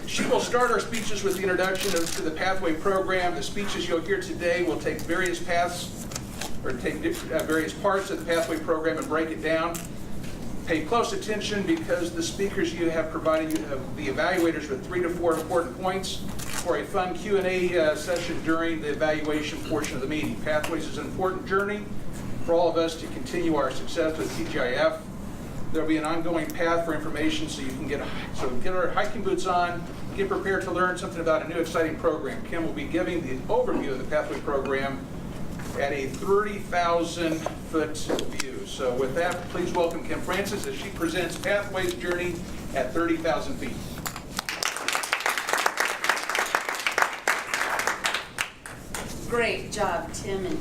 She will start our speeches with the introduction to the Pathway program. The speeches you'll hear today will take various paths, or take various parts of the Pathway program and break it down. Pay close attention because the speakers you have provided the evaluators with 3 to 4 important points for a fun Q&A session during the evaluation portion of the meeting. Pathways is an important journey for all of us to continue our success with TGIF. There'll be an ongoing path for information so you can get our hiking boots on, get prepared to learn something about a new exciting program. Kim will be giving the overview of the Pathway program at a 30,000-foot view. So with that, please welcome Kim Francis as she presents Pathway's journey at 30,000 feet. Great job, Tim, in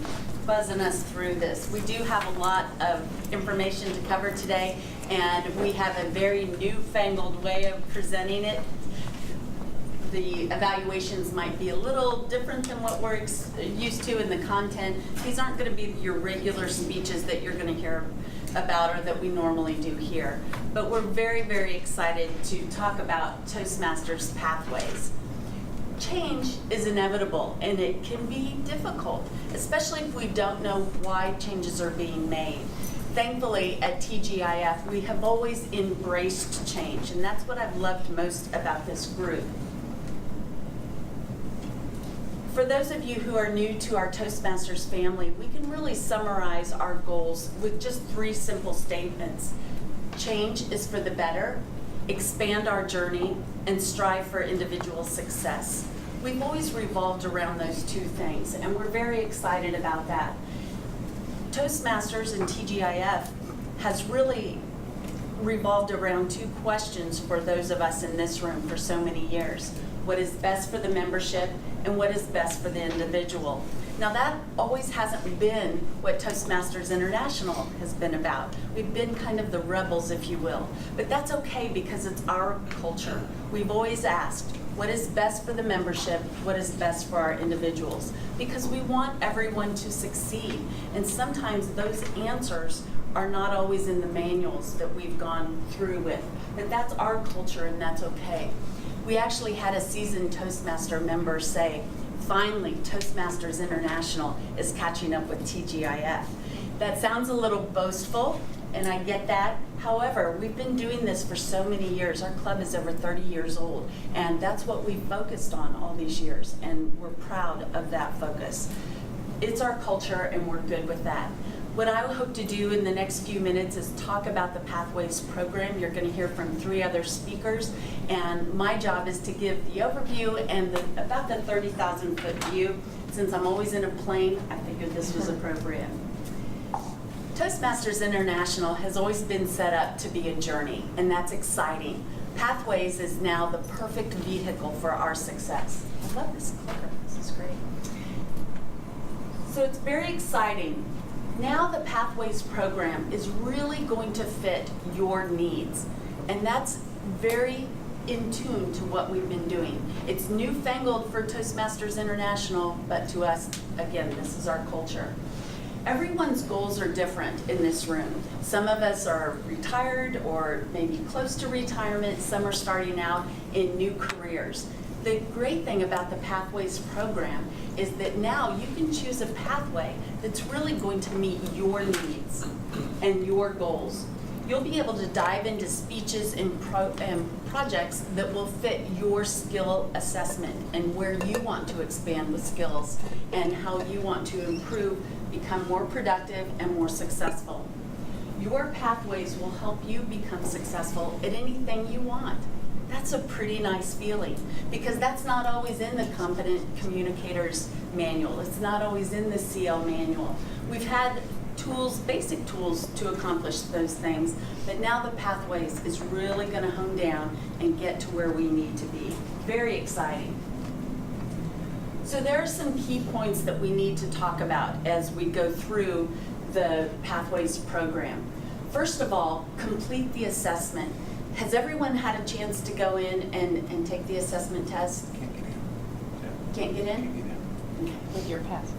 buzzing us through this. We do have a lot of information to cover today, and we have a very newfangled way of presenting it. The evaluations might be a little different than what we're used to in the content. These aren't going to be your regular speeches that you're going to hear about or that we normally do here. But we're very, very excited to talk about Toastmasters Pathways. Change is inevitable and it can be difficult, especially if we don't know why changes are being made. Thankfully, at TGIF, we have always embraced change, and that's what I've loved most about this group. For those of you who are new to our Toastmasters family, we can really summarize our goals with just 3 simple statements. Change is for the better, expand our journey, and strive for individual success. We've always revolved around those 2 things, and we're very excited about that. Toastmasters and TGIF has really revolved around 2 questions for those of us in this room for so many years. What is best for the membership, and what is best for the individual? Now that always hasn't been what Toastmasters International has been about. We've been kind of the rebels, if you will. But that's okay because it's our culture. We've always asked, what is best for the membership? What is best for our individuals? Because we want everyone to succeed. And sometimes those answers are not always in the manuals that we've gone through with. But that's our culture and that's okay. We actually had a seasoned Toastmaster member say, finally, Toastmasters International is catching up with TGIF. That sounds a little boastful, and I get that. However, we've been doing this for so many years. Our club is over 30 years old, and that's what we've focused on all these years, and we're proud of that focus. It's our culture, and we're good with that. What I hope to do in the next few minutes is talk about the Pathways program. You're going to hear from 3 other speakers, and my job is to give the overview and about the 30,000-foot view. Since I'm always in a plane, I figured this was appropriate. Toastmasters International has always been set up to be a journey, and that's exciting. Pathways is now the perfect vehicle for our success. I love this clicker. This is great. So it's very exciting. Now the Pathways program is really going to fit your needs, and that's very in tune to what we've been doing. It's newfangled for Toastmasters International, but to us, again, this is our culture. Everyone's goals are different in this room. Some of us are retired or maybe close to retirement. Some are starting out in new careers. The great thing about the Pathways program is that now you can choose a pathway that's really going to meet your needs and your goals. You'll be able to dive into speeches and projects that will fit your skill assessment and where you want to expand with skills and how you want to improve, become more productive and more successful. Your pathways will help you become successful at anything you want. That's a pretty nice feeling because that's not always in the Competent Communicators Manual. It's not always in the CL Manual. We've had tools, basic tools to accomplish those things, but now the Pathways is really going to hone down and get to where we need to be. Very exciting. So there are some key points that we need to talk about as we go through the Pathways program. First of all, complete the assessment. Has everyone had a chance to go in and take the assessment test? Can't get in. Can't get in? Can't get in. Okay. With your pass.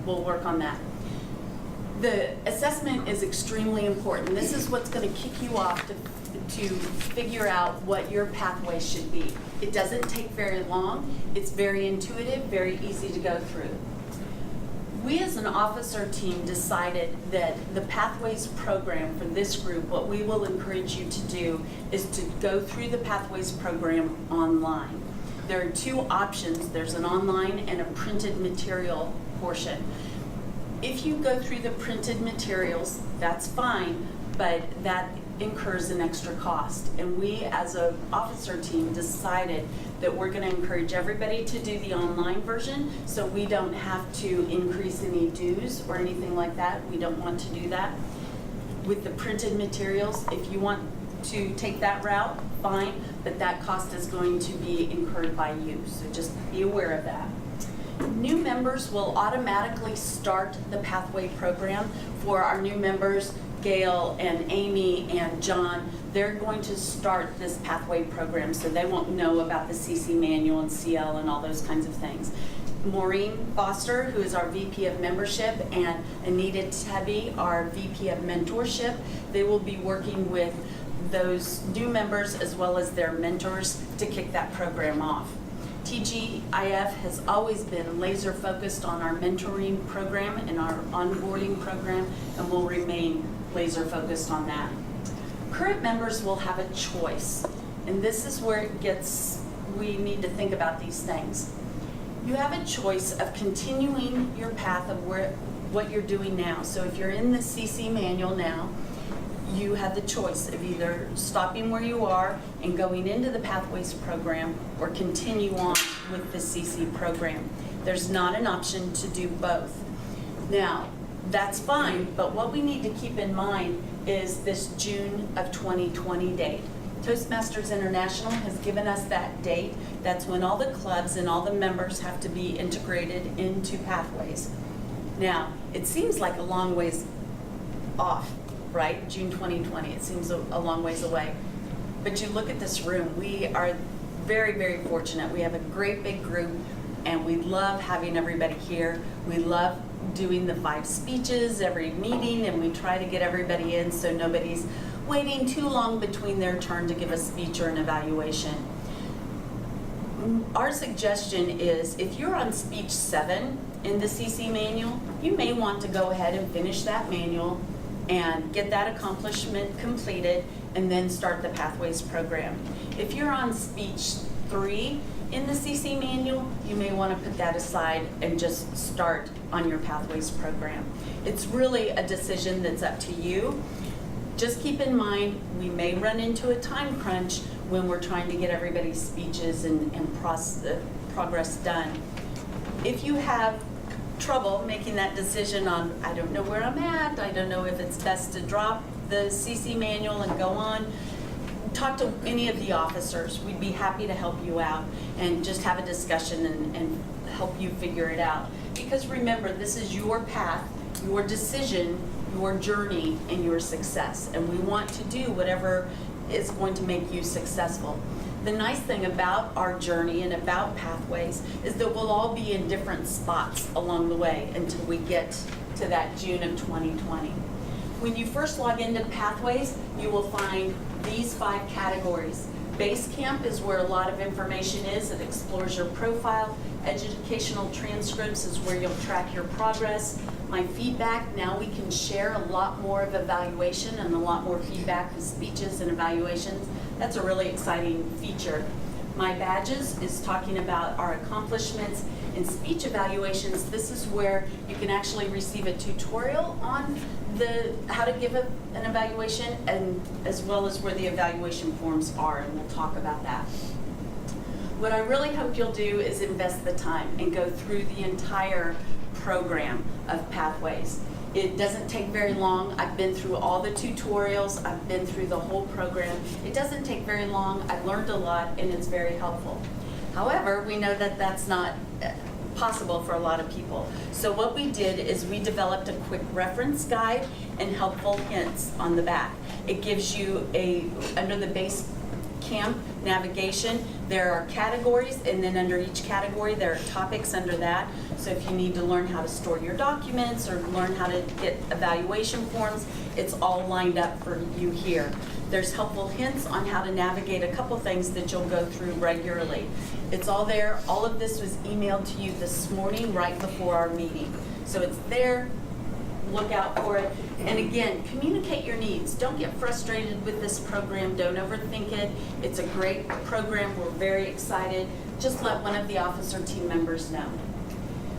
We'll work on that. The assessment is extremely important. This is what's going to kick you off to figure out what your pathway should be. It doesn't take very long. It's very intuitive, very easy to go through. We as an officer team decided that the Pathways program for this group, what we will encourage you to do is to go through the Pathways program online. There are two options. There's an online and a printed material portion. If you go through the printed materials, that's fine, but that incurs an extra cost. And we as an officer team decided that we're going to encourage everybody to do the online version, so we don't have to increase any dues or anything like that. We don't want to do that. With the printed materials, if you want to take that route, fine, but that cost is going to be incurred by you, so just be aware of that. New members will automatically start the Pathway program. For our new members, Gail and Amy and John, they're going to start this Pathway program, so they won't know about the CC manual and CL and all those kinds of things. Maureen Foster, who is our VP of Membership, and Anita Tebby, our VP of Mentorship, they will be working with those new members as well as their mentors to kick that program off. TGIF has always been laser focused on our mentoring program and our onboarding program, and will remain laser focused on that. Current members will have a choice, and this is where it gets, we need to think about these things. You have a choice of continuing your path of what you're doing now. So if you're in the CC manual now, you have the choice of either stopping where you are and going into the Pathways program, or continue on with the CC program. There's not an option to do both. Now, that's fine, but what we need to keep in mind is this June of 2020 date. Toastmasters International has given us that date. That's when all the clubs and all the members have to be integrated into Pathways. Now, it seems like a long ways off, right? June 2020, it seems a long ways away. But you look at this room, we are very, very fortunate. We have a great big group, and we love having everybody here. We love doing the 5 speeches every meeting, and we try to get everybody in so nobody's waiting too long between their turn to give a speech or an evaluation. Our suggestion is, if you're on speech 7 in the CC manual, you may want to go ahead and finish that manual and get that accomplishment completed, and then start the Pathways program. If you're on speech 3 in the CC manual, you may want to put that aside and just start on your Pathways program. It's really a decision that's up to you. Just keep in mind, we may run into a time crunch when we're trying to get everybody's speeches and progress done. If you have trouble making that decision on, I don't know where I'm at, I don't know if it's best to drop the CC manual and go on, talk to any of the officers. We'd be happy to help you out and just have a discussion and help you figure it out. Because remember, this is your path, your decision, your journey, and your success. And we want to do whatever is going to make you successful. The nice thing about our journey and about Pathways is that we'll all be in different spots along the way until we get to that June of 2020. When you first log into Pathways, you will find these 5 categories. Base Camp is where a lot of information is. It explores your profile. Educational transcripts is where you'll track your progress. My feedback, now we can share a lot more of evaluation and a lot more feedback with speeches and evaluations. That's a really exciting feature. My Badges is talking about our accomplishments. In speech evaluations, this is where you can actually receive a tutorial on how to give an evaluation, and as well as where the evaluation forms are, and we'll talk about that. What I really hope you'll do is invest the time and go through the entire program of Pathways. It doesn't take very long. I've been through all the tutorials. I've been through the whole program. It doesn't take very long. I've learned a lot, and it's very helpful. However, we know that that's not possible for a lot of people. So what we did is we developed a quick reference guide and helpful hints on the back. It gives you under the Base Camp navigation, there are categories, and then under each category there are topics under that. So if you need to learn how to store your documents or learn how to get evaluation forms, it's all lined up for you here. There's helpful hints on how to navigate a couple things that you'll go through regularly. It's all there. All of this was emailed to you this morning right before our meeting. So it's there. Look out for it. And again, communicate your needs. Don't get frustrated with this program. Don't overthink it. It's a great program. We're very excited. Just let one of the officer team members know.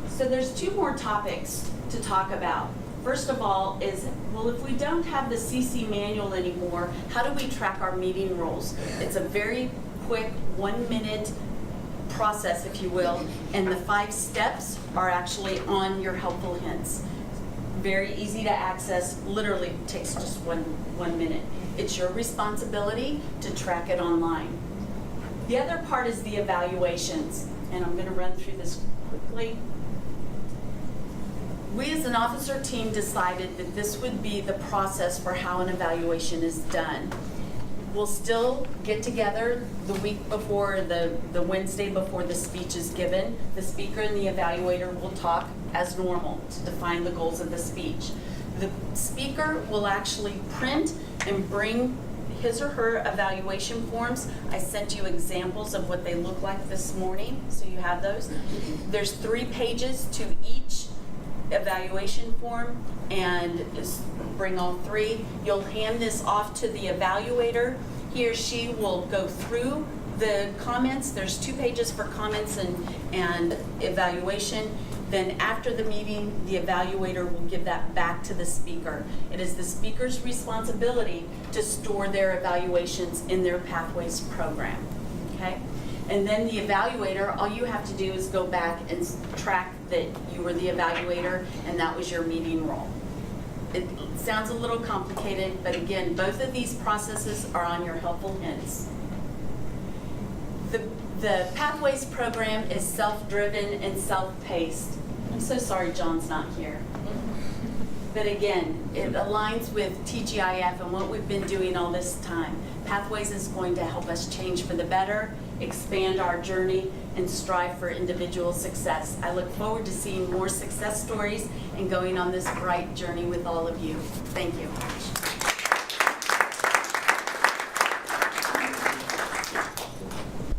So there's two more topics to talk about. First of all is, well, if we don't have the CC manual anymore, how do we track our meeting rules? It's a very quick 1-minute process, if you will, and the 5 steps are actually on your helpful hints. Very easy to access, literally takes just one minute. It's your responsibility to track it online. The other part is the evaluations, and I'm going to run through this quickly. We as an officer team decided that this would be the process for how an evaluation is done. We'll still get together the week before, the Wednesday before the speech is given. The speaker and the evaluator will talk as normal to define the goals of the speech. The speaker will actually print and bring his or her evaluation forms. I sent you examples of what they look like this morning, so you have those. There's 3 pages to each evaluation form, and just bring all 3. You'll hand this off to the evaluator. He or she will go through the comments. There's 2 pages for comments and evaluation. Then after the meeting, the evaluator will give that back to the speaker. It is the speaker's responsibility to store their evaluations in their Pathways program, okay? And then the evaluator, all you have to do is go back and track that you were the evaluator and that was your meeting role. It sounds a little complicated, but again, both of these processes are on your helpful hints. The Pathways program is self-driven and self-paced. I'm so sorry John's not here. But again, it aligns with TGIF and what we've been doing all this time. Pathways is going to help us change for the better, expand our journey, and strive for individual success. I look forward to seeing more success stories and going on this bright journey with all of you. Thank you.